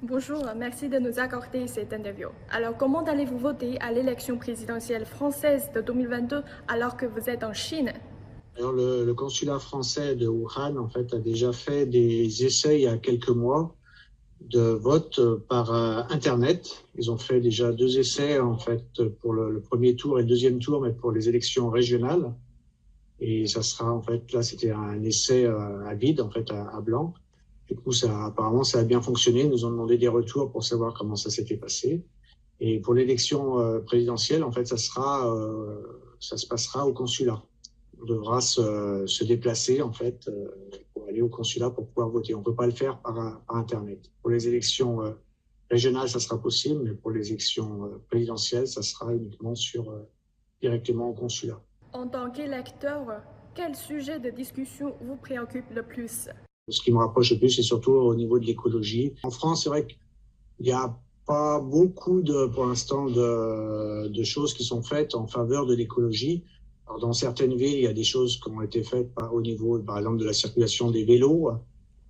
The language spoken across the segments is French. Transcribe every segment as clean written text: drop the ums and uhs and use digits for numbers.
Bonjour, merci de nous accorder cette interview. Alors, comment allez-vous voter à l'élection présidentielle française de 2022 alors que vous êtes en Chine? Alors, le consulat français de Wuhan, en fait, a déjà fait des essais il y a quelques mois de vote par Internet. Ils ont fait déjà 2 essais, en fait, pour le premier tour et le deuxième tour, mais pour les élections régionales. Et ça sera, en fait, là, c'était un essai à vide, en fait, à blanc. Du coup, apparemment, ça a bien fonctionné. Ils nous ont demandé des retours pour savoir comment ça s'était passé. Et pour l'élection présidentielle, en fait, ça se passera au consulat. On devra se déplacer, en fait, pour aller au consulat pour pouvoir voter. On ne peut pas le faire par Internet. Pour les élections régionales, ça sera possible, mais pour les élections présidentielles, ça sera uniquement directement au consulat. En tant qu'électeur, quel sujet de discussion vous préoccupe le plus? Ce qui me rapproche le plus, c'est surtout au niveau de l'écologie. En France, c'est vrai qu'il n'y a pas beaucoup pour l'instant, de choses qui sont faites en faveur de l'écologie. Alors, dans certaines villes, il y a des choses qui ont été faites au niveau, par exemple, de la circulation des vélos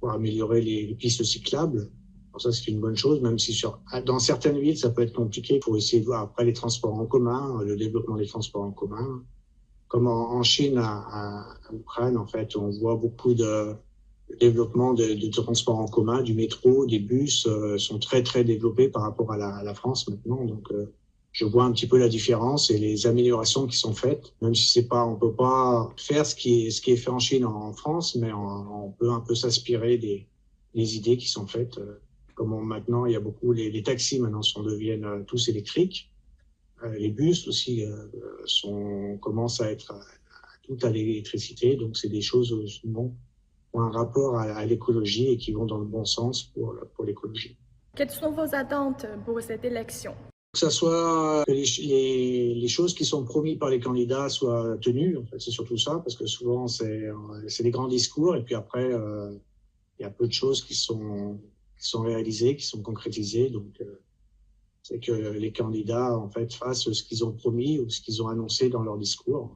pour améliorer les pistes cyclables. Alors ça, c'est une bonne chose, même si dans certaines villes, ça peut être compliqué. Il faut essayer de voir après les transports en commun, le développement des transports en commun. Comme en Chine, à Ukraine, en fait, on voit beaucoup de développement de transports en commun, du métro, des bus sont très très développés par rapport à la France maintenant. Donc je vois un petit peu la différence et les améliorations qui sont faites, même si c'est pas, on peut pas faire ce qui est fait en Chine en France, mais on peut un peu s'inspirer des idées qui sont faites. Comme maintenant, il y a beaucoup les taxis maintenant deviennent tous électriques. Les bus aussi commencent à être tout à l'électricité, donc c'est des choses bon, ont un rapport à l'écologie et qui vont dans le bon sens pour l'écologie. Quelles sont vos attentes pour cette élection? Que ce soit les choses qui sont promises par les candidats soient tenues, en fait, c'est surtout ça, parce que souvent c'est des grands discours et puis après il y a peu de choses qui sont réalisées, qui sont concrétisées. Donc c'est que les candidats en fait fassent ce qu'ils ont promis ou ce qu'ils ont annoncé dans leur discours.